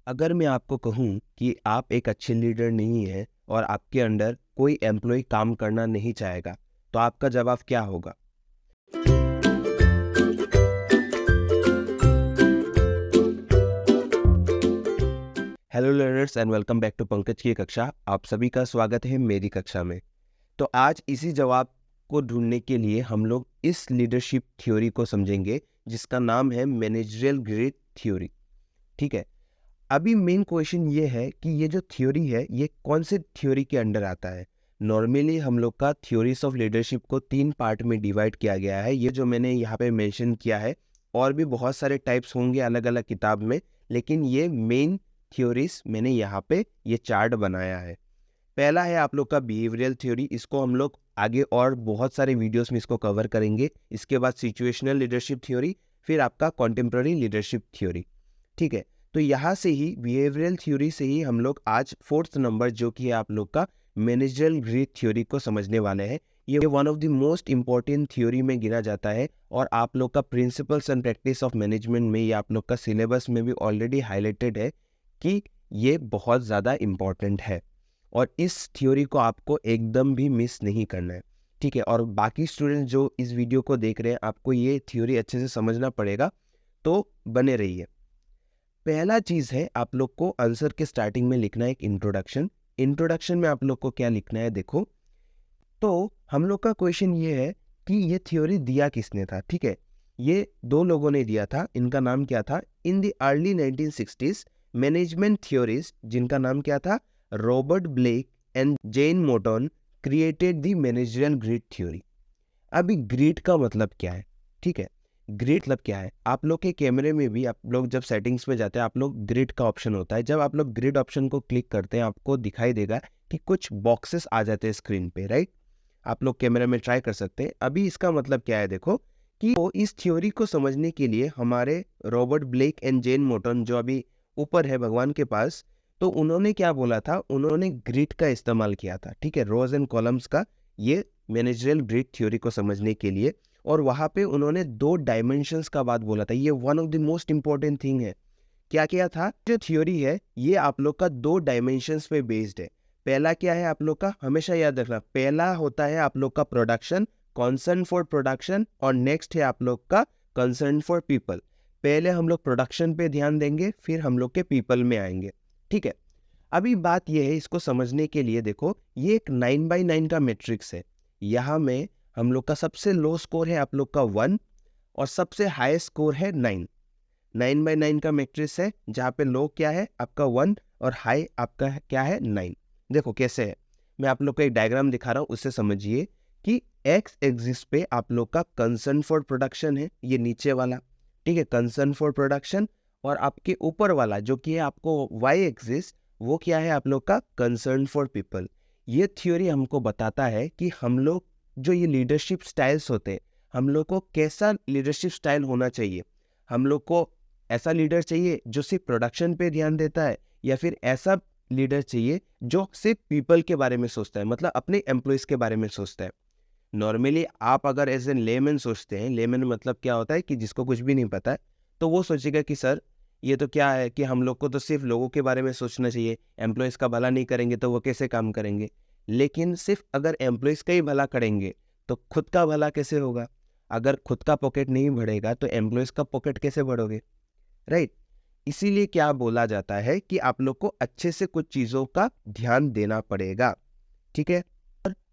अगर मैं आपको कहूँ कि आप एक अच्छे लीडर नहीं हैं और आपके अंडर कोई एम्प्लॉय काम करना नहीं चाहेगा, तो आपका जवाब क्या होगा? Hello learners and welcome back to Pankaj की कक्षा। आप सभी का स्वागत है मेरी कक्षा में। तो आज इसी जवाब को ढूंढने के लिए हम लोग इस लीडरशिप थ्योरी को समझेंगे जिसका नाम है मैनेजरियल ग्रिड थ्योरी। ठीक है, अभी मेन क्वेश्चन ये है कि ये जो थ्योरी है ये कौन से थ्योरी के अंडर आता है। नॉर्मली हम लोग का थ्योरीज ऑफ लीडरशिप को 3 पार्ट में डिवाइड किया गया है। ये जो मैंने यहाँ पे मेंशन किया है, और भी बहुत सारे टाइप्स होंगे अलग अलग किताब में, लेकिन ये मेन थ्योरीज मैंने यहाँ पे ये चार्ट बनाया है। पहला है आप लोग का बिहेवियरल थ्योरी। इसको हम लोग आगे और बहुत सारे वीडियोस में इसको कवर करेंगे। इसके बाद सिचुएशनल लीडरशिप थ्योरी, फिर आपका कॉन्टेम्प्ररी लीडरशिप थ्योरी। ठीक है, तो यहाँ से ही बिहेवियरल थ्योरी से ही हम लोग आज 4th नंबर जो कि है आप लोग का मैनेजरियल ग्रिड थ्योरी को समझने वाले हैं। ये one of the most important theory में गिना जाता है और आप लोग का principles and practice of management में, ये आप लोग का सिलेबस में भी ऑलरेडी हाईलाइटेड है कि ये बहुत ज़्यादा इम्पॉर्टेंट है और इस थ्योरी को आपको एकदम भी मिस नहीं करना है। ठीक है, और बाकी स्टूडेंट जो इस वीडियो को देख रहे हैं, आपको ये थ्योरी अच्छे से समझना पड़ेगा, तो बने रहिए। पहला चीज़ है आप लोग को आंसर के स्टार्टिंग में लिखना है एक इंट्रोडक्शन। इंट्रोडक्शन में आप लोग को क्या लिखना है, देखो। तो हम लोग का क्वेश्चन ये है कि ये थ्योरी दिया किसने था। ठीक है, ये 2 लोगों ने दिया था। इनका नाम क्या था? In the early 1960s management theorist, जिनका नाम क्या था? Robert Blake and Jane Mouton created the managerial grid theory. अभी ग्रिड का मतलब क्या है? ठीक है, ग्रिड मतलब क्या है? आप लोग के कैमरे में भी आप लोग जब सेटिंग्स में जाते हैं, आप लोग ग्रिड का ऑप्शन होता है। जब आप लोग ग्रिड ऑप्शन को क्लिक करते हैं, आपको दिखाई देगा कि कुछ बॉक्सेस आ जाते हैं स्क्रीन पे, राइट? आप लोग कैमरे में ट्राई कर सकते हैं। अभी इसका मतलब क्या है, देखो कि वो इस थ्योरी को समझने के लिए हमारे रॉबर्ट ब्लेक एंड जेन मोटन जो अभी ऊपर है भगवान के पास, तो उन्होंने क्या बोला था? उन्होंने ग्रिड का इस्तेमाल किया था। ठीक है, रोज एंड कॉलम्स का, ये मैनेजरियल ग्रिड थ्योरी को समझने के लिए। और वहां पे उन्होंने 2 डायमेंशंस का बात बोला था। ये one of the most important thing है। क्या क्या था? जो थ्योरी है ये आप लोग का 2 डायमेंशंस पे बेस्ड है। पहला क्या है आप लोग का? हमेशा याद रखना, पहला होता है आप लोग का प्रोडक्शन, कंसर्न फॉर प्रोडक्शन, और नेक्स्ट है आप लोग का कंसर्न फॉर पीपल। पहले हम लोग प्रोडक्शन पे ध्यान देंगे, फिर हम लोग के पीपल में आएंगे। ठीक है, अभी बात यह है, इसको समझने के लिए देखो, ये एक 9x9 का मैट्रिक्स है। यहाँ में हम लोग का सबसे लो स्कोर है आप लोग का 1 और सबसे हाई स्कोर है 9। 9x9 का मैट्रिक्स है जहाँ पे लो क्या है आपका 1 और हाई आपका क्या है 9। देखो कैसे है, मैं आप लोग को एक डायग्राम दिखा रहा हूँ, उससे समझिए कि एक्स एक्सिस पे आप लोग का कंसर्न फॉर प्रोडक्शन है, ये नीचे वाला। ठीक है, कंसर्न फॉर प्रोडक्शन। और आपके ऊपर वाला जो कि है आपको वाई एक्सिस, वो क्या है आप लोग का कंसर्न फॉर पीपल। ये थ्योरी हमको बताता है कि हम लोग जो ये लीडरशिप स्टाइल्स होते हैं, हम लोग को कैसा लीडरशिप स्टाइल होना चाहिए। हम लोग को ऐसा लीडर चाहिए जो सिर्फ प्रोडक्शन पे ध्यान देता है, या फिर ऐसा लीडर चाहिए जो सिर्फ पीपल के बारे में सोचता है, मतलब अपने एम्प्लॉयज के बारे में सोचता है। नॉर्मली आप अगर एज एन लेमैन सोचते हैं, लेमैन मतलब क्या होता है कि जिसको कुछ भी नहीं पता है, तो वो सोचेगा कि सर ये तो क्या है कि हम लोग को तो सिर्फ लोगों के बारे में सोचना चाहिए, एम्प्लॉयज का भला नहीं करेंगे तो वो कैसे काम करेंगे। लेकिन सिर्फ अगर एम्प्लॉयज का ही भला करेंगे तो खुद का भला कैसे होगा? अगर खुद का पॉकेट नहीं बढ़ेगा तो एम्प्लॉयज का पॉकेट कैसे बढ़ोगे, राइट? इसीलिए क्या बोला जाता है कि आप लोग को अच्छे से कुछ चीजों का ध्यान देना पड़ेगा। ठीक है,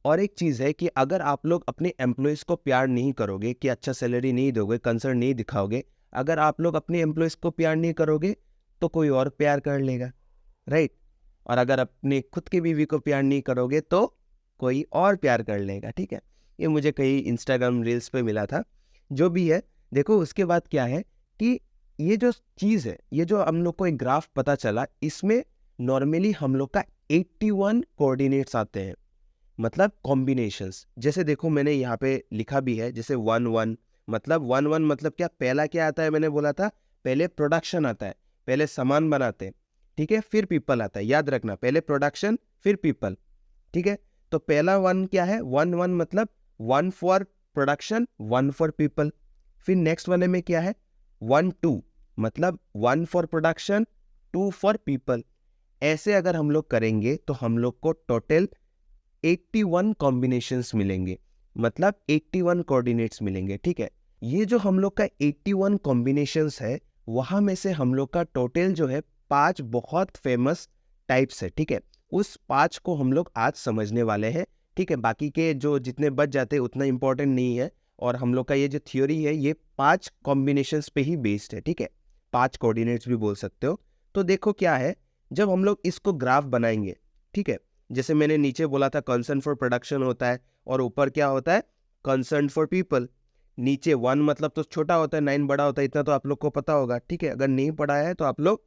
और एक चीज है कि अगर आप लोग अपने एम्प्लॉयज को प्यार नहीं करोगे, कि अच्छा सैलरी नहीं दोगे, कंसर्न नहीं दिखाओगे, अगर आप लोग अपने एम्प्लॉयज को प्यार नहीं करोगे तो कोई और प्यार कर लेगा, राइट? और अगर अपने खुद की बीवी को प्यार नहीं करोगे तो कोई और प्यार कर लेगा। ठीक है, ये मुझे कहीं इंस्टाग्राम रील्स पे मिला था। जो भी है, देखो उसके बाद क्या है कि ये जो चीज़ है, ये जो हम लोग को एक ग्राफ पता चला, इसमें नॉर्मली हम लोग का 81 कोऑर्डिनेट्स आते हैं, मतलब कॉम्बिनेशंस। जैसे देखो मैंने यहाँ पे लिखा भी है, जैसे 1 1 मतलब 1 1 मतलब क्या? पहला क्या आता है? मैंने बोला था पहले प्रोडक्शन आता है, पहले सामान बनाते हैं, ठीक है, फिर पीपल आता है। याद रखना, पहले प्रोडक्शन फिर पीपल। ठीक है, तो पहला 1 क्या है? 1 1 मतलब 1 फॉर प्रोडक्शन 1 फॉर पीपल। फिर नेक्स्ट वाले में क्या है? 1 2 मतलब 1 फॉर प्रोडक्शन 2 फॉर पीपल। ऐसे अगर हम लोग करेंगे तो हम लोग को टोटल 81 कॉम्बिनेशंस मिलेंगे, मतलब 81 कोऑर्डिनेट्स मिलेंगे। ठीक है, ये जो हम लोग का 81 कॉम्बिनेशंस है, वहां में से हम लोग का टोटल जो है 5 बहुत फेमस टाइप्स है। ठीक है, उस 5 को हम लोग आज समझने वाले हैं। ठीक है, बाकी के जो जितने बच जाते हैं उतना इंपॉर्टेंट नहीं है, और हम लोग का ये जो थ्योरी है ये 5 कॉम्बिनेशंस पे ही बेस्ड है। ठीक है, 5 कोऑर्डिनेट्स भी बोल सकते हो। तो देखो क्या है, जब हम लोग इसको ग्राफ बनाएंगे, ठीक है, जैसे मैंने नीचे बोला था कंसर्न फॉर प्रोडक्शन होता है, और ऊपर क्या होता है, कंसर्न फॉर पीपल। नीचे 1 मतलब तो छोटा होता है, 9 बड़ा होता है, इतना तो आप लोग को पता होगा। ठीक है, अगर नहीं पढ़ा है तो आप लोग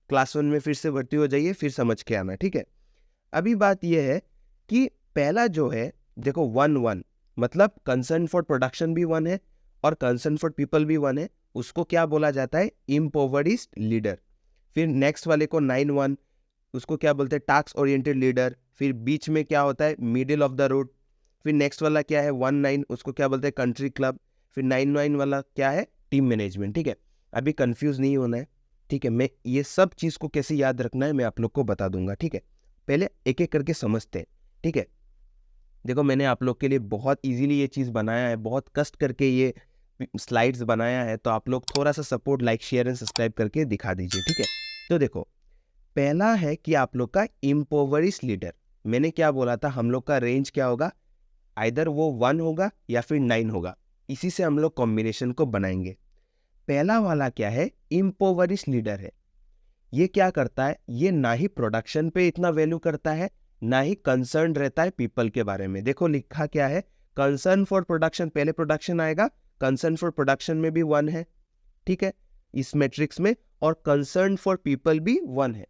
क्लास 1 में फिर से भर्ती हो जाइए, फिर समझ के आना। ठीक है, अभी बात यह है कि पहला जो है, देखो 1 मतलब कंसर्न फॉर प्रोडक्शन भी 1 है और कंसर्न फॉर पीपल भी 1 है, उसको क्या बोला जाता है, इम्पोवरिस्ट लीडर। फिर नेक्स्ट वाले को 9 उसको क्या बोलते हैं, टास्क ओरिएंटेड लीडर। फिर बीच में क्या होता है, मिडिल ऑफ द रोड। फिर नेक्स्ट वाला क्या है 19, उसको क्या बोलते हैं, कंट्री क्लब। फिर 99 वाला क्या है, टीम मैनेजमेंट। ठीक है, अभी कंफ्यूज नहीं होना है। ठीक है, मैं ये सब चीज़ को कैसे याद रखना है मैं आप लोग को बता दूंगा। ठीक है, पहले एक एक करके समझते हैं। ठीक है, देखो मैंने आप लोग के लिए बहुत इजीली ये चीज़ बनाया है, बहुत कष्ट करके ये स्लाइड्स बनाया है, तो आप लोग थोड़ा सा support, like, share and subscribe करके दिखा दीजिए। ठीक है, तो देखो पहला है कि आप लोग का इम्पोवरिश लीडर। मैंने क्या बोला था, हम लोग का रेंज क्या होगा, आइदर वो 1 होगा या फिर 9 होगा, इसी से हम लोग कॉम्बिनेशन को बनाएंगे। पहला वाला क्या है, इम्पोवरिश लीडर है। ये क्या करता है, ये ना ही प्रोडक्शन पे इतना वैल्यू करता है, ना ही कंसर्न रहता है पीपल के बारे में। देखो लिखा क्या है, कंसर्न फॉर प्रोडक्शन, पहले प्रोडक्शन आएगा, कंसर्न फॉर प्रोडक्शन में भी 1 है। ठीक है, इस मैट्रिक्स में, और कंसर्न फॉर पीपल भी 1 है।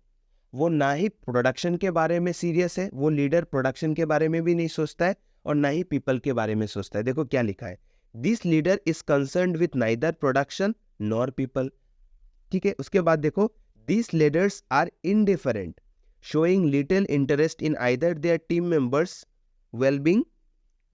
वो ना ही प्रोडक्शन के बारे में सीरियस है, वो लीडर प्रोडक्शन के बारे में भी नहीं सोचता है, और ना ही पीपल के बारे में सोचता है। देखो क्या लिखा है, this leader is concerned with neither production nor people. ठीक है, उसके बाद देखो, these leaders are indifferent, showing little interest in either their team members' well-being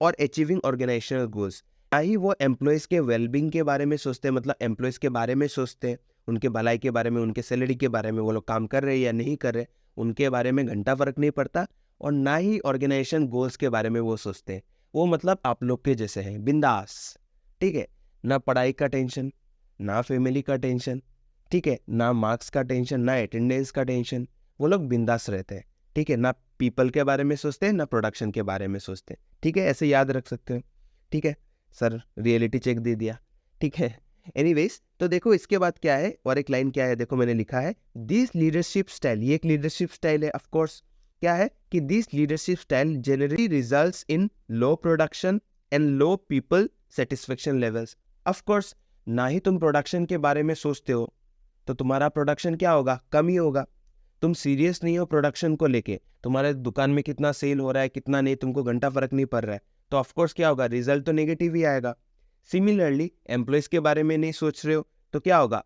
or achieving organizational goals। ना ही वो एम्प्लॉयज़ के वेलबींग के बारे में सोचते हैं, मतलब एम्प्लॉयज़ के बारे में सोचते हैं, उनके भलाई के बारे में, उनके सैलरी के बारे में, वो लोग काम कर रहे हैं या नहीं कर रहे, उनके बारे में घंटा फर्क नहीं पड़ता। और ना ही ऑर्गेनाइजेशन गोल्स के बारे में वो सोचते हैं। वो मतलब आप लोग के जैसे हैं, बिंदास। ठीक है, ना पढ़ाई का टेंशन, ना फैमिली का टेंशन, ठीक है, ना मार्क्स का टेंशन, ना अटेंडेंस का टेंशन, वो लोग बिंदास रहते हैं। ठीक है, ना पीपल के बारे में सोचते हैं, ना प्रोडक्शन के बारे में सोचते हैं। ठीक है, ऐसे याद रख सकते हो। ठीक है सर, रियलिटी चेक दे दिया। ठीक है, एनीवेज, तो देखो इसके बाद क्या है, और एक लाइन क्या है, देखो मैंने लिखा है, दिस लीडरशिप स्टाइल, ये एक लीडरशिप स्टाइल है। ऑफ कोर्स क्या है कि this leadership style generally results in low production and low people satisfaction levels. Of course, ना ही तुम प्रोडक्शन के बारे में सोचते हो तो तुम्हारा प्रोडक्शन क्या होगा, कम ही होगा। तुम सीरियस नहीं हो प्रोडक्शन को लेके, तुम्हारे दुकान में कितना सेल हो रहा है कितना नहीं, तुमको घंटा फर्क नहीं पड़ रहा है, तो ऑफकोर्स क्या होगा, रिजल्ट तो नेगेटिव ही आएगा। सिमिलरली एम्प्लॉयज के बारे में नहीं सोच रहे हो तो क्या होगा,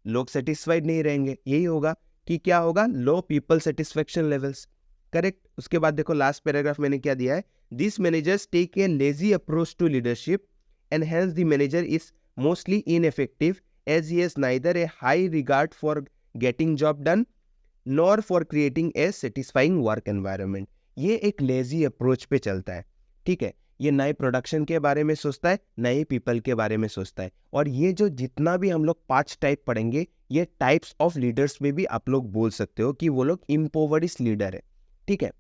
लोग सेटिस्फाइड नहीं रहेंगे। यही होगा कि क्या होगा, low people satisfaction levels. Correct. उसके बाद देखो लास्ट पैराग्राफ मैंने क्या दिया है, this managers take a lazy approach to leadership and hence the manager is mostly ineffective as he has neither a high regard for getting job done nor for creating a satisfying work environment। ये एक lazy approach पे चलता है। ठीक है, ये ना ही production के बारे में सोचता है, ना ही पीपल के बारे में सोचता है। और ये जो जितना भी हम लोग 5 टाइप पढ़ेंगे, ये टाइप्स ऑफ लीडर्स में भी आप लोग बोल सकते हो कि वो लोग इम्पोवरिश लीडर है। ठीक है,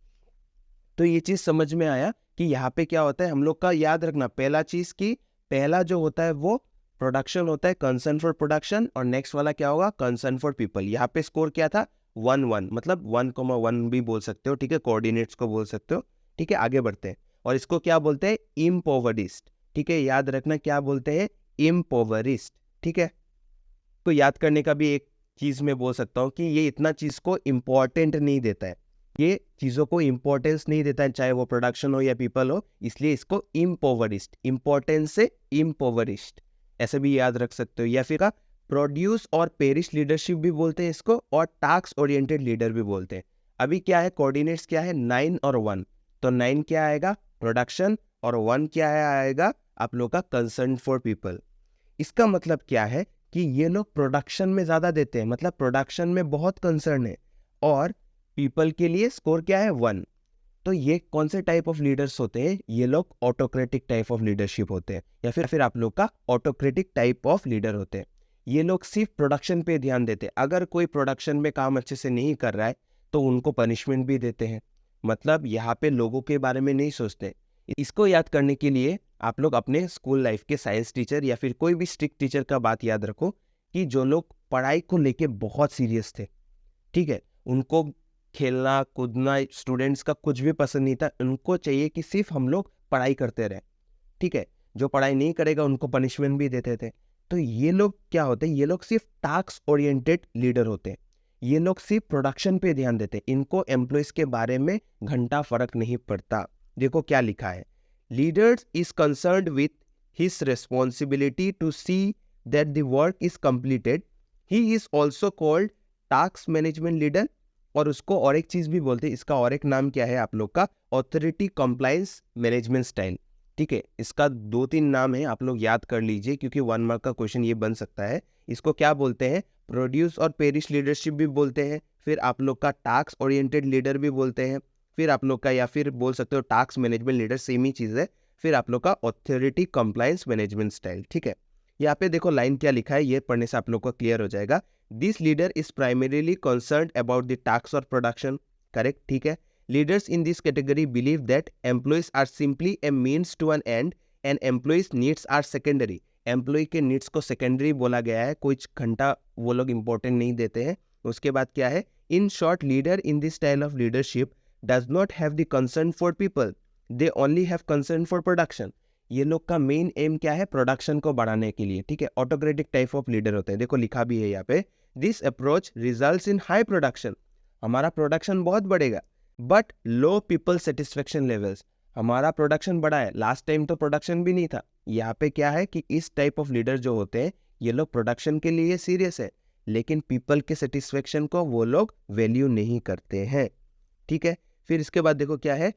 तो ये चीज समझ में आया कि यहाँ पे क्या होता है, हम लोग का याद रखना पहला चीज की, पहला जो होता है वो प्रोडक्शन होता है, कंसर्न फॉर प्रोडक्शन, और नेक्स्ट वाला क्या होगा, कंसर्न फॉर पीपल। यहाँ पे स्कोर क्या था, 1-1, मतलब 1,1 भी बोल सकते हो। ठीक है, कोऑर्डिनेट्स को बोल सकते हो। ठीक है, आगे बढ़ते हैं, और इसको क्या बोलते हैं, इम्पोवरिस्ट। ठीक है, याद रखना क्या बोलते हैं, इम्पोवरिस्ट। ठीक है, तो याद करने का भी एक चीज मैं बोल सकता हूँ कि ये इतना चीज को इम्पोर्टेंट नहीं देता है, ये चीजों को इंपॉर्टेंस नहीं देता है, चाहे वो प्रोडक्शन हो या पीपल हो, इसलिए इसको इम्पोवरिस्ट, इंपॉर्टेंस से इम्पोवरिस्ट ऐसे भी याद रख सकते हो। या फिर प्रोड्यूस और पेरिश लीडरशिप भी बोलते हैं इसको, और टास्क ओरिएंटेड लीडर भी बोलते हैं। अभी क्या है, कोऑर्डिनेट्स क्या है, 9 और 1, तो 9 क्या आएगा, प्रोडक्शन, और 1 क्या आएगा आप लोग का कंसर्न फॉर पीपल। इसका मतलब क्या है कि ये लोग प्रोडक्शन में ज़्यादा देते हैं, मतलब प्रोडक्शन में बहुत कंसर्न है, और पीपल के लिए स्कोर क्या है 1। तो ये कौन से टाइप ऑफ लीडर्स होते हैं? ये लोग ऑटोक्रेटिक टाइप ऑफ लीडरशिप होते हैं, या फिर आप लोग का ऑटोक्रेटिक टाइप ऑफ लीडर होते हैं। ये लोग सिर्फ प्रोडक्शन पे ध्यान देते हैं। अगर कोई प्रोडक्शन में काम अच्छे से नहीं कर रहा है तो उनको पनिशमेंट भी देते हैं, मतलब यहाँ पे लोगों के बारे में नहीं सोचते। इसको याद करने के लिए आप लोग अपने स्कूल लाइफ के साइंस टीचर या फिर कोई भी स्ट्रिक्ट टीचर का बात याद रखो, कि जो लोग पढ़ाई को लेके बहुत सीरियस थे, ठीक है, उनको खेलना कूदना स्टूडेंट्स का कुछ भी पसंद नहीं था, उनको चाहिए कि सिर्फ हम लोग पढ़ाई करते रहे, ठीक है। जो पढ़ाई नहीं करेगा उनको पनिशमेंट भी देते थे। तो ये लोग क्या होते हैं? ये लोग सिर्फ टास्क ओरिएंटेड लीडर होते हैं। ये लोग सिर्फ प्रोडक्शन पे ध्यान देते हैं, इनको एम्प्लॉयज के बारे में घंटा फर्क नहीं पड़ता। देखो क्या लिखा है, leaders is concerned with his responsibility to see that the work is completed. He is also called task management leader, और उसको और एक चीज भी बोलते हैं, इसका और एक नाम क्या है आप लोग का? ऑथोरिटी कंप्लायंस मैनेजमेंट स्टाइल, ठीक है। इसका 2-3 नाम है, आप लोग याद कर लीजिए, क्योंकि 1 मार्क का क्वेश्चन ये बन सकता है। इसको क्या बोलते हैं? प्रोड्यूस और पेरिश लीडरशिप भी बोलते हैं, फिर आप लोग का टास्क ओरिएंटेड लीडर भी बोलते हैं, फिर आप लोग का, या फिर बोल सकते हो टास्क मैनेजमेंट लीडर, सेम ही चीज है, फिर आप लोग का ऑथोरिटी कंप्लायंस मैनेजमेंट स्टाइल, ठीक है। यहाँ पे देखो लाइन क्या लिखा है, ये पढ़ने से आप लोग को क्लियर हो जाएगा। This leader is primarily concerned about the task और प्रोडक्शन, करेक्ट, ठीक है। Leaders in this category believe that employees are simply a means to an end and employees needs are secondary. Employee के needs को secondary बोला गया है, कोई घंटा वो लोग important नहीं देते हैं। उसके बाद क्या है? In short, leader in this style of leadership does not have the concern for people. They only have concern for production. ये लोग का मेन एम क्या है? प्रोडक्शन को बढ़ाने के लिए, ठीक है। ऑटोक्रेटिक टाइप ऑफ लीडर होते हैं, देखो लिखा भी है यहाँ पे, this approach results in high production, हमारा प्रोडक्शन बहुत बढ़ेगा, but low people satisfaction levels, हमारा प्रोडक्शन बढ़ा है, लास्ट टाइम तो प्रोडक्शन भी नहीं था। यहाँ पे क्या है कि इस टाइप ऑफ लीडर जो होते हैं ये लोग प्रोडक्शन के लिए सीरियस है, लेकिन पीपल के सेटिस्फेक्शन को वो लोग वैल्यू नहीं करते हैं, ठीक है। फिर इसके बाद देखो क्या है,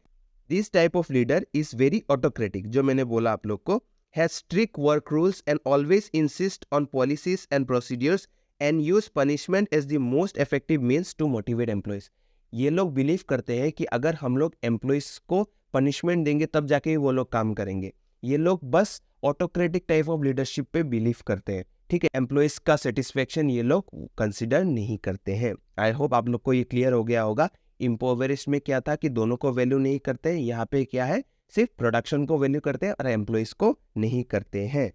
this type of leader is very autocratic, जो मैंने बोला आप लोग को, has strict work rules and always insist on policies and procedures and use punishment as the most effective means to motivate employees. ये लोग बिलीव करते हैं कि अगर हम लोग एम्प्लॉयज को पनिशमेंट देंगे तब जाके वो लोग काम करेंगे। ये लोग बस ऑटोक्रेटिक टाइप ऑफ लीडरशिप पे बिलीव करते हैं, ठीक है। एम्प्लॉयज का सेटिस्फेक्शन ये लोग कंसिडर नहीं करते हैं। आई होप आप लोग को ये क्लियर हो गया होगा। इम्पोवरिस्ट में क्या था कि दोनों को वैल्यू नहीं करते हैं, यहाँ पे क्या है, सिर्फ प्रोडक्शन को वैल्यू करते हैं और एम्प्लॉयज को नहीं करते हैं,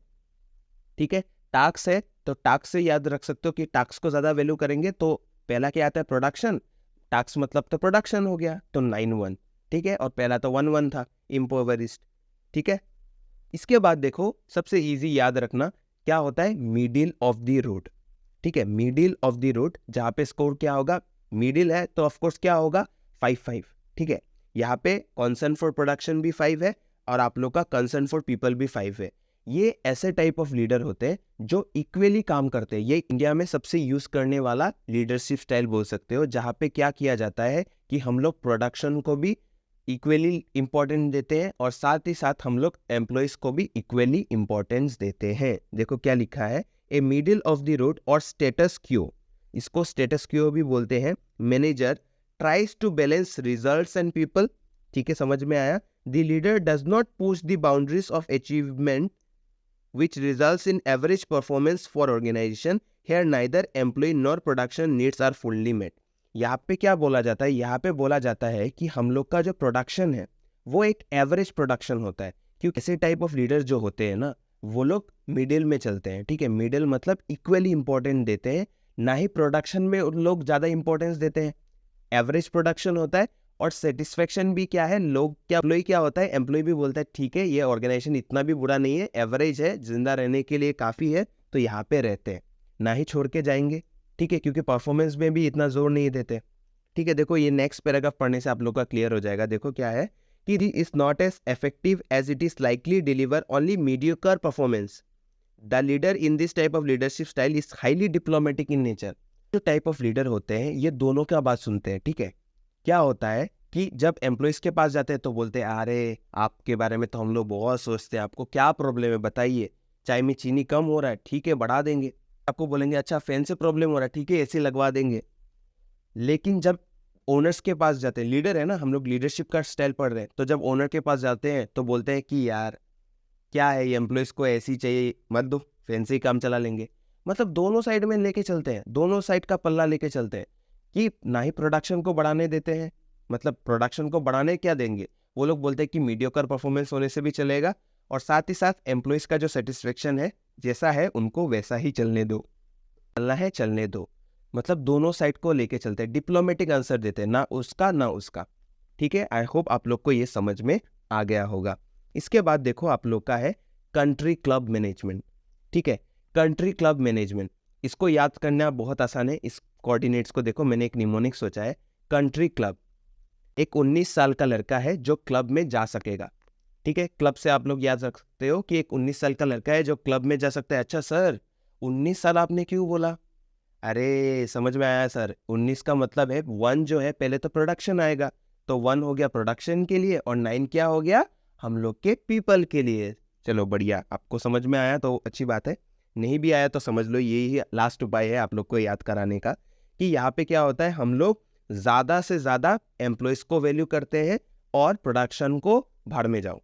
ठीक है। टास्क है तो टास्क से याद रख सकते हो कि टास्क को ज्यादा वैल्यू करेंगे तो पहला क्या आता है? प्रोडक्शन। टास्क मतलब तो प्रोडक्शन हो गया, तो 9-1, ठीक है, और पहला तो 1-1 था, इम्पोवरिस्ट, ठीक है। इसके बाद देखो सबसे इजी याद रखना क्या होता है? मिडिल ऑफ द रोड, ठीक है। मिडिल ऑफ द रोड, जहाँ पे स्कोर क्या होगा? मिडिल है तो ऑफकोर्स क्या होगा? 5-5, ठीक है। यहाँ पे कंसर्न फॉर प्रोडक्शन भी 5 है और आप लोग का कंसर्न फॉर पीपल भी 5 है। ये ऐसे टाइप ऑफ लीडर होते हैं जो इक्वली काम करते हैं। ये इंडिया में सबसे यूज करने वाला लीडरशिप स्टाइल बोल सकते हो, जहाँ पे क्या किया जाता है कि हम लोग प्रोडक्शन को भी इक्वली इंपॉर्टेंस देते हैं और साथ ही साथ हम लोग एम्प्लॉयज को भी इक्वली इंपॉर्टेंस देते हैं। देखो क्या लिखा है, a middle of the road और स्टेटस क्यू, इसको स्टेटस क्यू भी बोलते हैं। Manager tries to balance results and people, ठीक है, समझ में आया। The leader does not push the boundaries of achievement which results in average performance for organization. Here neither employee nor production needs are fully met. यहाँ पे क्या बोला जाता है? यहाँ पे बोला जाता है कि हम लोग का जो प्रोडक्शन है वो एक एवरेज प्रोडक्शन होता है, क्योंकि ऐसे टाइप ऑफ लीडर जो होते हैं ना वो लोग मिडिल में चलते हैं, ठीक है। मिडिल मतलब इक्वली इंपॉर्टेंट देते हैं, ना ही प्रोडक्शन में उन लोग ज़्यादा इंपॉर्टेंस देते हैं। एवरेज प्रोडक्शन होता है और सेटिस्फेक्शन भी क्या है, लोग क्या, एम्प्लॉय क्या होता है, एम्प्लॉय भी बोलता है ठीक है ये ऑर्गेनाइजेशन इतना भी बुरा नहीं है, एवरेज है, जिंदा रहने के लिए काफ़ी है, तो यहाँ पे रहते हैं, ना ही छोड़ के जाएंगे, ठीक है, क्योंकि परफॉर्मेंस में भी इतना जोर नहीं देते, ठीक है। देखो ये नेक्स्ट पैराग्राफ पढ़ने से आप लोग का क्लियर हो जाएगा। देखो क्या है कि this is not as effective as it is likely deliver only mediocre performance. The leader in this type of leadership style is highly diplomatic in nature. जो टाइप ऑफ लीडर होते हैं ये दोनों का बात सुनते हैं, ठीक है। क्या होता है कि जब एम्प्लॉयज के पास जाते हैं तो बोलते हैं अरे आपके बारे में तो हम लोग बहुत सोचते हैं, आपको क्या प्रॉब्लम है बताइए, चाय में चीनी कम हो रहा है, ठीक है बढ़ा देंगे। आपको बोलेंगे अच्छा फैन से प्रॉब्लम हो रहा है, ठीक है एसी लगवा देंगे। लेकिन जब ओनर्स के पास जाते हैं, लीडर है ना, हम लोग लीडरशिप का स्टाइल पढ़ रहे हैं, तो जब ओनर के पास जाते हैं तो बोलते हैं कि यार क्या है, ये एम्प्लॉयज़ को एसी चाहिए, मत दो, फैन से ही काम चला लेंगे। मतलब दोनों साइड में लेके चलते हैं, दोनों साइड का पल्ला लेके चलते हैं कि ना ही प्रोडक्शन को बढ़ाने देते हैं, मतलब प्रोडक्शन को बढ़ाने क्या देंगे, वो लोग बोलते हैं कि मीडियोकर परफॉर्मेंस होने से भी चलेगा, और साथ ही साथ एम्प्लॉयज़ का जो सेटिस्फेक्शन है जैसा है उनको वैसा ही चलने दो, चलना है चलने दो। मतलब दोनों साइड को लेके चलते हैं, डिप्लोमेटिक आंसर देते हैं, ना उसका ना उसका। ठीक है, आई होप आप लोग को ये समझ में आ गया होगा। इसके बाद देखो आप लोग का है कंट्री क्लब मैनेजमेंट। ठीक है, कंट्री क्लब मैनेजमेंट, इसको याद करना बहुत आसान है। इस कोऑर्डिनेट्स को देखो, मैंने एक निमोनिक सोचा है। कंट्री क्लब, एक 19 साल का लड़का है जो क्लब में जा सकेगा। ठीक है, क्लब से आप लोग याद रखते हो कि एक 19 साल का लड़का है जो क्लब में जा सकता है। अच्छा सर 19 साल आपने क्यों बोला? अरे समझ में आया सर, 19 का मतलब है 1 जो है पहले तो प्रोडक्शन आएगा, तो 1 हो गया प्रोडक्शन के लिए और 9 क्या हो गया, हम लोग के पीपल के लिए। चलो बढ़िया, आपको समझ में आया तो अच्छी बात है, नहीं भी आया तो समझ लो यही लास्ट उपाय है आप लोग को याद कराने का कि यहाँ पे क्या होता है, हम लोग ज़्यादा से ज़्यादा एम्प्लॉयज़ को वैल्यू करते हैं और प्रोडक्शन को भाड़ में जाओ।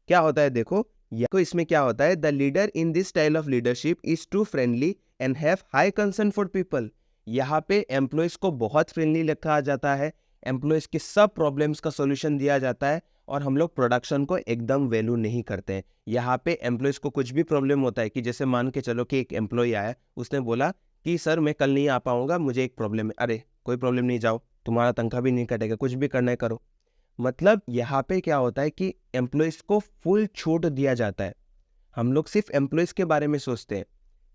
क्या होता है देखो, या इसमें क्या होता है, the leader in this style of leadership is too friendly and have high concern for people. यहाँ पे एम्प्लॉयज को बहुत फ्रेंडली रखा जाता है, एम्प्लॉयज के सब प्रॉब्लम्स का सॉल्यूशन दिया जाता है, और हम लोग प्रोडक्शन को एकदम वैल्यू नहीं करते हैं। यहाँ पे एम्प्लॉयज को कुछ भी प्रॉब्लम होता है कि जैसे मान के चलो कि एक एम्प्लॉय आया, उसने बोला कि सर मैं कल नहीं आ पाऊंगा, मुझे एक प्रॉब्लम है। अरे कोई प्रॉब्लम नहीं, जाओ, तुम्हारा तनख्वाह भी नहीं कटेगा, कुछ भी करना है करो। मतलब यहाँ पे क्या होता है कि एम्प्लॉयज को फुल छूट दिया जाता है। हम लोग सिर्फ एम्प्लॉयज के बारे में सोचते हैं।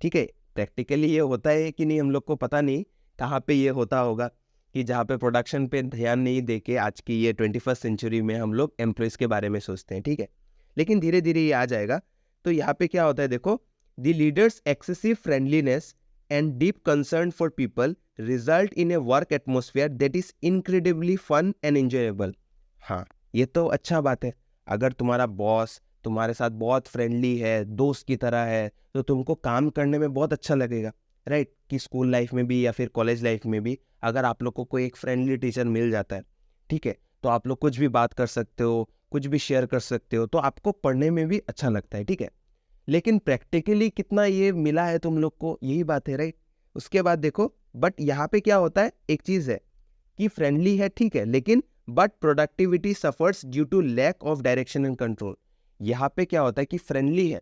ठीक है, प्रैक्टिकली ये होता है कि नहीं हम लोग को पता नहीं, कहाँ पे ये होता होगा कि जहाँ पे प्रोडक्शन पे ध्यान नहीं दे के आज की ये 21st सेंचुरी में हम लोग एम्प्लॉयज के बारे में सोचते हैं। ठीक है, लेकिन धीरे धीरे ये आ जाएगा। तो यहाँ पे क्या होता है देखो, the leaders excessive friendliness and deep concern for people result in a work atmosphere that is incredibly fun and enjoyable. हाँ, ये तो अच्छा बात है। अगर तुम्हारा बॉस तुम्हारे साथ बहुत फ्रेंडली है, दोस्त की तरह है, तो तुमको काम करने में बहुत अच्छा लगेगा, राइट। कि स्कूल लाइफ में भी या फिर कॉलेज लाइफ में भी अगर आप लोग को कोई एक फ्रेंडली टीचर मिल जाता है, ठीक है, तो आप लोग कुछ भी बात कर सकते हो, कुछ भी शेयर कर सकते हो, तो आपको पढ़ने में भी अच्छा लगता है। ठीक है, लेकिन प्रैक्टिकली कितना ये मिला है तुम लोग को, यही बात है, राइट। उसके बाद देखो, बट यहाँ पे क्या होता है, एक चीज़ है कि फ्रेंडली है, ठीक है, लेकिन but productivity suffers due to lack of direction and control. यहाँ पे क्या होता है कि फ्रेंडली है,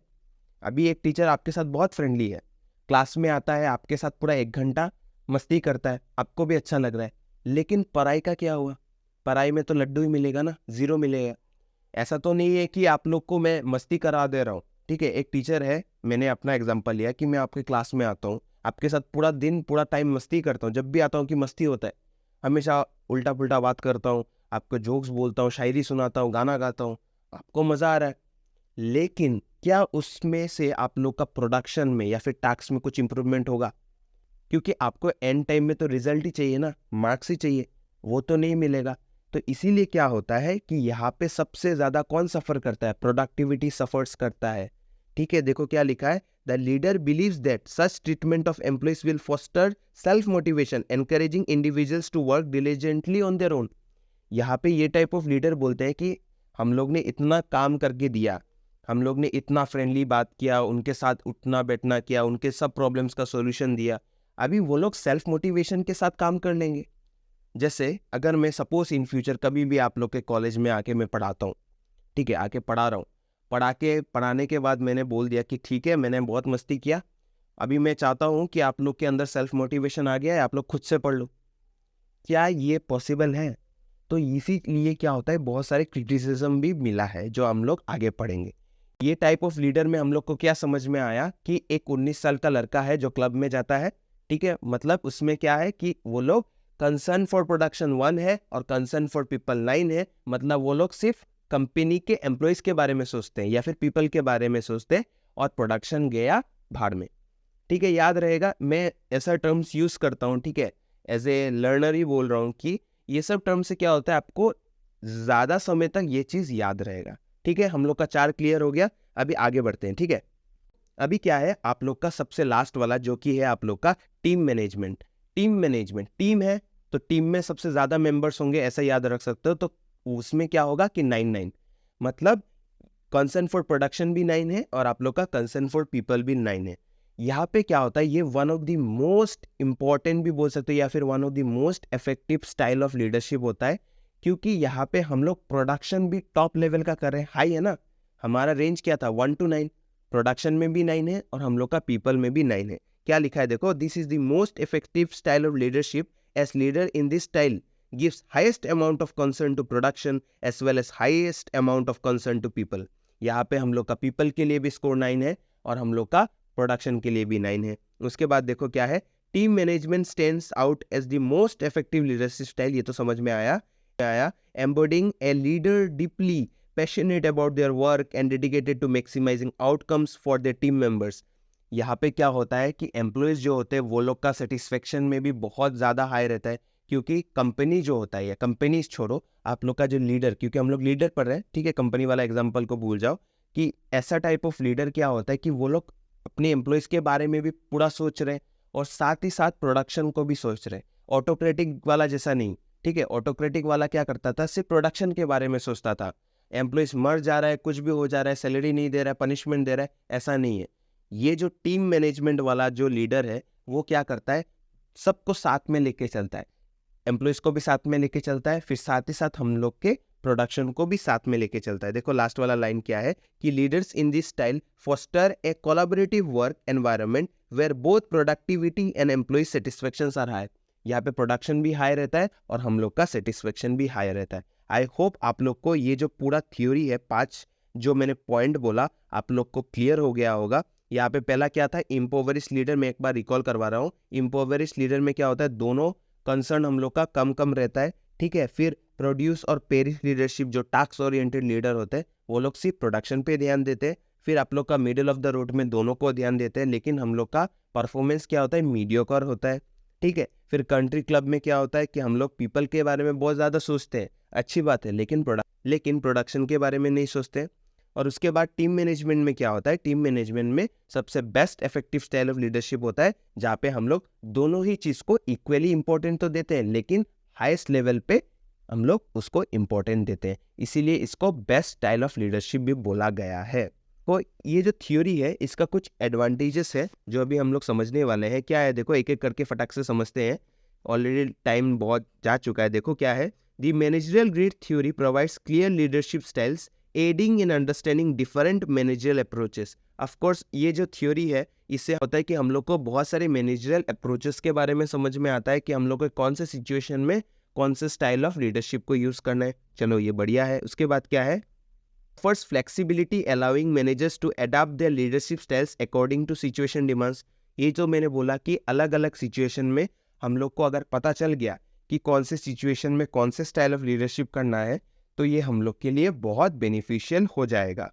अभी एक टीचर आपके साथ बहुत फ्रेंडली है, क्लास में आता है आपके साथ पूरा 1 घंटा मस्ती करता है, आपको भी अच्छा लग रहा है, लेकिन पढ़ाई का क्या हुआ? पढ़ाई में तो लड्डू ही मिलेगा ना, जीरो मिलेगा। ऐसा तो नहीं है कि आप लोग को मैं मस्ती करा दे रहा हूँ। ठीक है, एक टीचर है, मैंने अपना एग्जाम्पल लिया कि मैं आपके क्लास में आता हूँ, आपके साथ पूरा दिन पूरा टाइम मस्ती करता हूँ, जब भी आता हूँ कि मस्ती होता है, हमेशा उल्टा पुल्टा बात करता हूँ, आपको जोक्स बोलता हूँ, शायरी सुनाता हूँ, गाना गाता हूँ, आपको मज़ा आ रहा है। लेकिन क्या उसमें से आप लोग का प्रोडक्शन में या फिर टास्क में कुछ इंप्रूवमेंट होगा? क्योंकि आपको एंड टाइम में तो रिजल्ट ही चाहिए ना, मार्क्स ही चाहिए, वो तो नहीं मिलेगा। तो इसीलिए क्या होता है कि यहाँ पे सबसे ज़्यादा कौन सफ़र करता है? प्रोडक्टिविटी सफ़र्स करता है। ठीक है, देखो क्या लिखा है, the leader believes that such treatment of employees will foster self motivation encouraging individuals to work diligently on their own. यहाँ पे ये टाइप ऑफ लीडर बोलते हैं कि हम लोग ने इतना काम करके दिया, हम लोग ने इतना फ्रेंडली बात किया, उनके साथ उठना बैठना किया, उनके सब प्रॉब्लम्स का सॉल्यूशन दिया, अभी वो लोग सेल्फ मोटिवेशन के साथ काम कर लेंगे। जैसे अगर मैं सपोज इन फ्यूचर कभी भी आप लोग के कॉलेज में आके मैं पढ़ाता हूँ, ठीक है, आके पढ़ा रहा हूँ, पढ़ाने के बाद मैंने बोल दिया कि ठीक है मैंने बहुत मस्ती किया, अभी मैं चाहता हूँ कि आप लोग के अंदर सेल्फ मोटिवेशन आ गया है, आप लोग खुद से पढ़ लो। क्या ये पॉसिबल है? तो इसीलिए क्या होता है, बहुत सारे क्रिटिसिज्म भी मिला है जो हम लोग आगे पढ़ेंगे। ये टाइप ऑफ लीडर में हम लोग को क्या समझ में आया कि एक 19 साल का लड़का है जो क्लब में जाता है, ठीक है, मतलब उसमें क्या है कि वो लोग कंसर्न फॉर प्रोडक्शन 1 है और कंसर्न फॉर पीपल 9 है। मतलब वो लोग सिर्फ कंपनी के एम्प्लॉयज के बारे में सोचते हैं या फिर पीपल के बारे में सोचते हैं, और प्रोडक्शन गया भाड़ में। ठीक है, याद रहेगा, मैं ऐसा टर्म्स यूज करता हूँ, ठीक है, एज ए लर्नर ही बोल रहा हूँ कि ये सब टर्म से क्या होता है, आपको ज़्यादा समय तक ये चीज़ याद रहेगा। ठीक है, हम लोग का 4 क्लियर हो गया, अभी आगे बढ़ते हैं। ठीक है, अभी क्या है आप लोग का सबसे लास्ट वाला जो कि है आप लोग का टीम मैनेजमेंट। टीम है तो टीम में सबसे ज्यादा मेंबर्स होंगे, ऐसा याद रख सकते हो। तो उसमें क्या होगा कि 9 मतलब कंसर्न फॉर प्रोडक्शन भी 9 है और आप लोग का कंसर्न फॉर पीपल भी 9 है। यहाँ पे क्या होता है, ये one of the most important भी बोल सकते हो या फिर one of the most effective style of leadership होता है, क्योंकि यहाँ पे हम लोग प्रोडक्शन भी टॉप लेवल का कर रहे हैं, हाई है ना। हमारा रेंज क्या था 1 to 9, प्रोडक्शन में भी 9 है और हम लोग का पीपल में भी 9 है। क्या लिखा है देखो, this is the most effective style of leadership as leader in this style gives highest amount of concern to production as well as highest amount of concern to people। यहाँ पे हम लोग का पीपल के लिए भी स्कोर 9 है और हम लोग का प्रोडक्शन के लिए भी 9 है। उसके बाद देखो क्या है, team management stands out as the most effective leadership style, ये तो समझ में आया। Embodying a leader deeply passionate about their work and dedicated to maximising outcomes for their team members. यहाँ पे क्या होता है कि एम्प्लॉयज जो होते हैं वो लोग का सेटिस्फेक्शन में भी बहुत ज़्यादा हाई रहता है, क्योंकि कंपनी जो होता है, या कंपनी छोड़ो आप लोग का जो लीडर, क्योंकि हम लोग लीडर पढ़ रहे हैं, ठीक है, कंपनी वाला एग्जांपल को भूल जाओ, कि ऐसा टाइप ऑफ लीडर क्या होता है कि वो लोग अपने एम्प्लॉयज के बारे में भी पूरा सोच रहे हैं और साथ ही साथ प्रोडक्शन को भी सोच रहे हैं। ऑटोक्रेटिक वाला जैसा नहीं, ठीक है। ऑटोक्रेटिक वाला क्या करता था, सिर्फ प्रोडक्शन के बारे में सोचता था, एम्प्लॉयज मर जा रहा है, कुछ भी हो जा रहा है, सैलरी नहीं दे रहा है, पनिशमेंट दे रहा है, ऐसा नहीं है। ये जो टीम मैनेजमेंट वाला जो लीडर है वो क्या करता है, सबको साथ में लेके चलता है, एम्प्लॉयज को भी साथ में लेके चलता है, फिर साथ ही साथ हम लोग के प्रोडक्शन को भी साथ में लेके चलता है। देखो लास्ट वाला लाइन क्या है कि leaders in this style foster a collaborative work environment where both productivity and employee satisfaction are high. यहाँ पे प्रोडक्शन भी हाई रहता है और हम लोग का सेटिस्फेक्शन भी हाई रहता है। आई होप आप लोग को ये जो पूरा थ्योरी है, 5 जो मैंने पॉइंट बोला, आप लोग को क्लियर हो गया होगा। यहाँ पे पहला क्या था, इम्पोवरिश लीडर, मैं एक बार रिकॉल करवा रहा हूँ। इम्पोवरिश लीडर में क्या होता है, दोनों कंसर्न हम लोग का कम कम रहता है, ठीक है। फिर प्रोड्यूस और पेरिस लीडरशिप जो टास्क ओरिएंटेड लीडर होते हैं वो लोग सिर्फ प्रोडक्शन पे ध्यान देते हैं। फिर आप लोग का मिडिल ऑफ द रोड में दोनों को ध्यान देते हैं, लेकिन हम लोग का परफॉर्मेंस क्या होता है, मीडियोकर होता है, ठीक है। फिर कंट्री क्लब में क्या होता है कि हम लोग पीपल के बारे में बहुत ज़्यादा सोचते हैं, अच्छी बात है, लेकिन प्रोडक्शन के बारे में नहीं सोचते। और उसके बाद टीम मैनेजमेंट में क्या होता है, टीम मैनेजमेंट में सबसे best effective style of leadership होता है जहाँ पे हम लोग दोनों ही चीज़ को इक्वली इंपॉर्टेंट तो देते हैं, लेकिन हाईएस्ट लेवल पे हम लोग उसको इम्पोर्टेंट देते हैं, इसीलिए इसको बेस्ट स्टाइल ऑफ लीडरशिप भी बोला गया है। तो ये जो थ्योरी है इसका कुछ एडवांटेजेस है जो अभी हम लोग समझने वाले हैं। क्या है देखो, एक एक करके फटाक से समझते हैं, ऑलरेडी टाइम बहुत जा चुका है। देखो क्या है, the managerial grid theory provides clear leadership styles adding in understanding different managerial approaches. Of course ये जो थ्योरी है इससे होता है कि हम लोग को बहुत सारे मैनेजरियल अप्रोचेस के बारे में समझ में आता है कि हम लोग को कौन से सिचुएशन में कौन से स्टाइल ऑफ लीडरशिप को यूज करना है। चलो ये बढ़िया है। उसके बाद क्या है, first flexibility allowing managers to adopt their leadership styles according to situation demands. ये जो मैंने बोला कि अलग अलग सिचुएशन में हम लोग को अगर पता चल गया कि कौन से सिचुएशन में कौन से स्टाइल ऑफ लीडरशिप करना है तो ये हम लोग के लिए बहुत बेनिफिशियल हो जाएगा।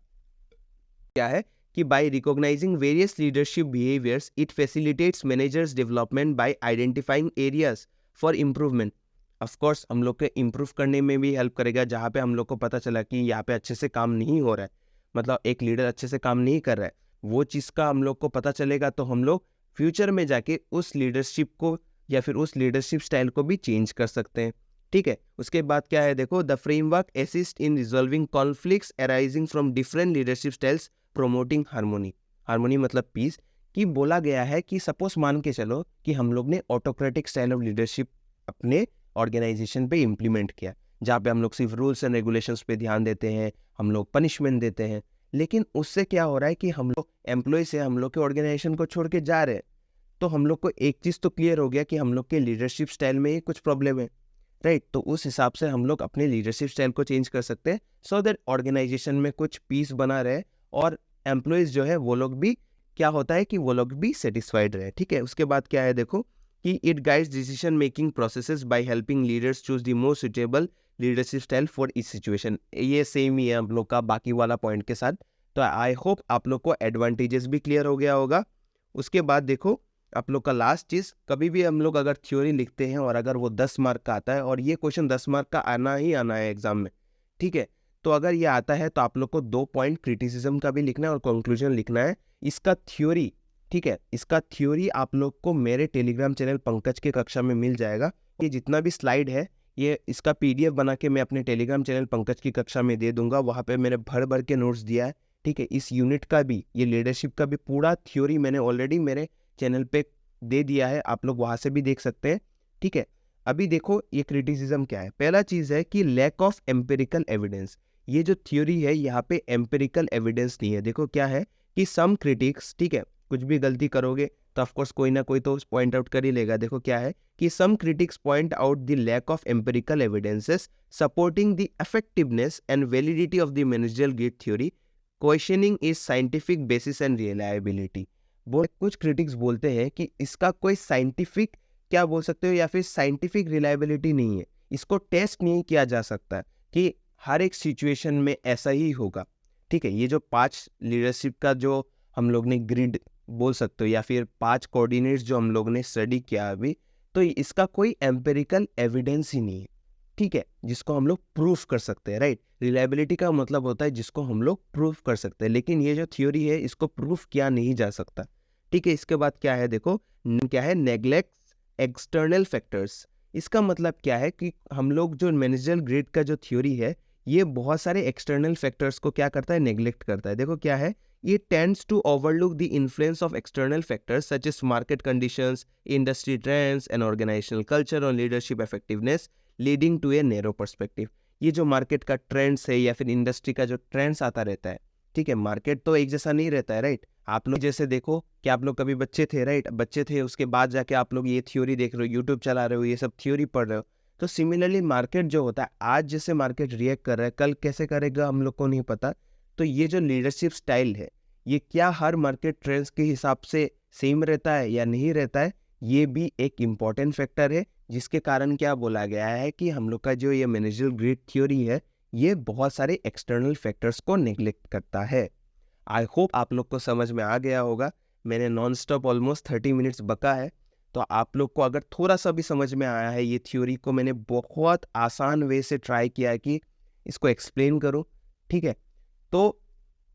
क्या है कि by recognizing various leadership behaviours it facilitates managers development by identifying areas for improvement. Of course हम लोग के इम्प्रूव करने में भी हेल्प करेगा, जहाँ पे हम लोग को पता चला कि यहाँ पे अच्छे से काम नहीं हो रहा है, मतलब एक लीडर अच्छे से काम नहीं कर रहा है, वो चीज़ का हम लोग को पता चलेगा तो हम लोग फ्यूचर में जाके उस लीडरशिप को या फिर उस लीडरशिप स्टाइल को भी चेंज कर सकते हैं, ठीक है। उसके बाद क्या है देखो, the framework assist in resolving conflicts arising from different leadership styles promoting harmony. Harmony मतलब पीस। कि बोला गया है कि सपोज मान के चलो कि हम लोग ने ऑटोक्रेटिक स्टाइल ऑफ लीडरशिप अपने ऑर्गेनाइजेशन पे इम्प्लीमेंट किया, जहाँ पे हम लोग सिर्फ रूल्स एंड रेगुलेशंस पे ध्यान देते हैं, हम लोग पनिशमेंट देते हैं, लेकिन उससे क्या हो रहा है कि हम लोग एम्प्लॉय से हम लोग के ऑर्गेनाइजेशन को छोड़ के जा रहे हैं। तो हम लोग को एक चीज़ तो क्लियर हो गया कि हम लोग के लीडरशिप स्टाइल में ही कुछ प्रॉब्लम है, राइट। तो उस हिसाब से हम लोग अपने लीडरशिप स्टाइल को चेंज कर सकते हैं सो दैट ऑर्गेनाइजेशन में कुछ पीस बना रहे और एम्प्लॉयज़ जो है वो लोग भी क्या होता है कि वो लोग भी सेटिस्फाइड रहे, ठीक है। उसके बाद क्या है देखो कि it guides decision making processes by helping leaders choose the most suitable leadership style for इस सिचुएशन। ये सेम ही है हम लोग का बाकी वाला पॉइंट के साथ। तो आई होप आप लोग को एडवांटेजेस भी क्लियर हो गया होगा। उसके बाद देखो आप लोग का लास्ट चीज़, कभी भी हम लोग अगर थ्योरी लिखते हैं और अगर वो 10 मार्क का आता है, और ये क्वेश्चन 10 मार्क का आना ही आना है एग्जाम में, ठीक है, तो अगर ये आता है तो आप लोग को 2 पॉइंट क्रिटिसिज्म का भी लिखना है और कंक्लूजन लिखना है इसका थ्योरी, ठीक है, इसका थ्योरी आप लोग को मेरे टेलीग्राम चैनल पंकज के कक्षा में मिल जाएगा। ये जितना भी स्लाइड है ये इसका PDF बना के मैं अपने टेलीग्राम चैनल पंकज की कक्षा में दे दूंगा। वहाँ पे मैंने भर भर के नोट्स दिया है, ठीक है। इस यूनिट का भी, ये लीडरशिप का भी पूरा थ्योरी मैंने ऑलरेडी मेरे चैनल पे दे दिया है, आप लोग वहाँ से भी देख सकते हैं, ठीक है। अभी देखो ये क्रिटिसिज्म क्या है। पहला चीज़ है कि लैक ऑफ एम्पेरिकल एविडेंस। ये जो थ्योरी है यहाँ पे एम्पेरिकल एविडेंस नहीं है। देखो क्या है कि सम क्रिटिक्स, ठीक है, कुछ भी गलती करोगे तो ऑफकोर्स कोई ना कोई तो पॉइंट आउट कर ही लेगा। देखो क्या है कि some critics point out the lack of empirical evidences supporting the effectiveness and validity of the managerial grid theory, questioning is scientific basis and reliability. कुछ क्रिटिक्स बोलते हैं कि इसका कोई साइंटिफिक, क्या बोल सकते हो, या फिर साइंटिफिक रिलायबिलिटी नहीं है, इसको टेस्ट नहीं किया जा सकता कि हर एक सिचुएशन में ऐसा ही होगा, ठीक है। ये जो 5 लीडरशिप का जो हम लोग ने ग्रिड बोल सकते हो या फिर 5 कोऑर्डिनेट्स जो हम लोग ने स्टडी किया अभी, तो इसका कोई एम्पेरिकल एविडेंस ही नहीं है, ठीक है, जिसको हम लोग प्रूफ कर सकते हैं, राइट। रिलायबिलिटी का मतलब होता है जिसको हम लोग प्रूफ कर सकते हैं, लेकिन ये जो थ्योरी है इसको प्रूफ किया नहीं जा सकता, ठीक है। इसके बाद क्या है, देखो क्या है, नेग्लेक्ट एक्सटर्नल फैक्टर्स। इसका मतलब क्या है कि हम लोग जो मैनेजरियल ग्रिड का जो थ्योरी है ये बहुत सारे एक्सटर्नल फैक्टर्स को क्या करता है, नेग्लेक्ट करता है। देखो क्या है, ये tends to overlook the influence of external factors such as market conditions, industry trends and organisational culture और leadership effectiveness, leading to a narrow perspective. ये जो मार्केट का ट्रेंड्स है या फिर इंडस्ट्री का जो ट्रेंड्स आता रहता है, ठीक है, मार्केट तो एक जैसा नहीं रहता है, राइट। आप लोग जैसे देखो कि आप लोग कभी बच्चे थे, राइट, बच्चे थे, उसके बाद जाके आप लोग ये थ्योरी देख रहे हो, यूट्यूब चला रहे हो, ये सब थ्योरी पढ़ रहे हो, तो सिमिलरली मार्केट जो होता है, आज जैसे मार्केट रिएक्ट कर रहा है, कल कैसे करेगा हम लोग को नहीं पता। तो ये जो लीडरशिप स्टाइल है ये क्या हर मार्केट ट्रेंड्स के हिसाब से सेम रहता है या नहीं रहता है, ये भी एक इम्पॉर्टेंट फैक्टर है, जिसके कारण क्या बोला गया है कि हम लोग का जो ये मैनेजरियल ग्रिड थ्योरी है ये बहुत सारे एक्सटर्नल फैक्टर्स को नेग्लेक्ट करता है। आई होप आप लोग को समझ में आ गया होगा। मैंने नॉन स्टॉप ऑलमोस्ट 30 मिनट्स बका है, तो आप लोग को अगर थोड़ा सा भी समझ में आया है, ये थ्योरी को मैंने बहुत आसान वे से ट्राई किया है कि इसको एक्सप्लेन करूं, ठीक है। तो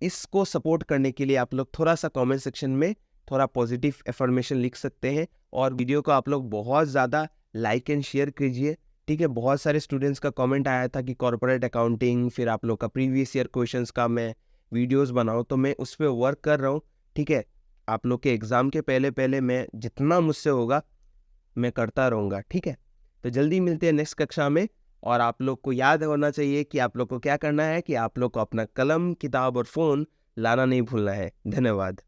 इसको सपोर्ट करने के लिए आप लोग थोड़ा सा कमेंट सेक्शन में थोड़ा पॉजिटिव एफर्मेशन लिख सकते हैं, और वीडियो को आप लोग बहुत ज़्यादा लाइक एंड शेयर कीजिए, ठीक है। बहुत सारे स्टूडेंट्स का कमेंट आया था कि कॉर्पोरेट अकाउंटिंग, फिर आप लोग का प्रीवियस ईयर क्वेश्चंस का मैं वीडियोस बनाऊं, तो मैं उस पर वर्क कर रहा हूं, ठीक है। आप लोग के एग्ज़ाम के पहले पहले मैं जितना मुझसे होगा मैं करता रहूँगा, ठीक है। तो जल्दी मिलते हैं नेक्स्ट कक्षा में, और आप लोग को याद होना चाहिए कि आप लोग को क्या करना है, कि आप लोग को अपना कलम, किताब और फ़ोन लाना नहीं भूलना है। धन्यवाद।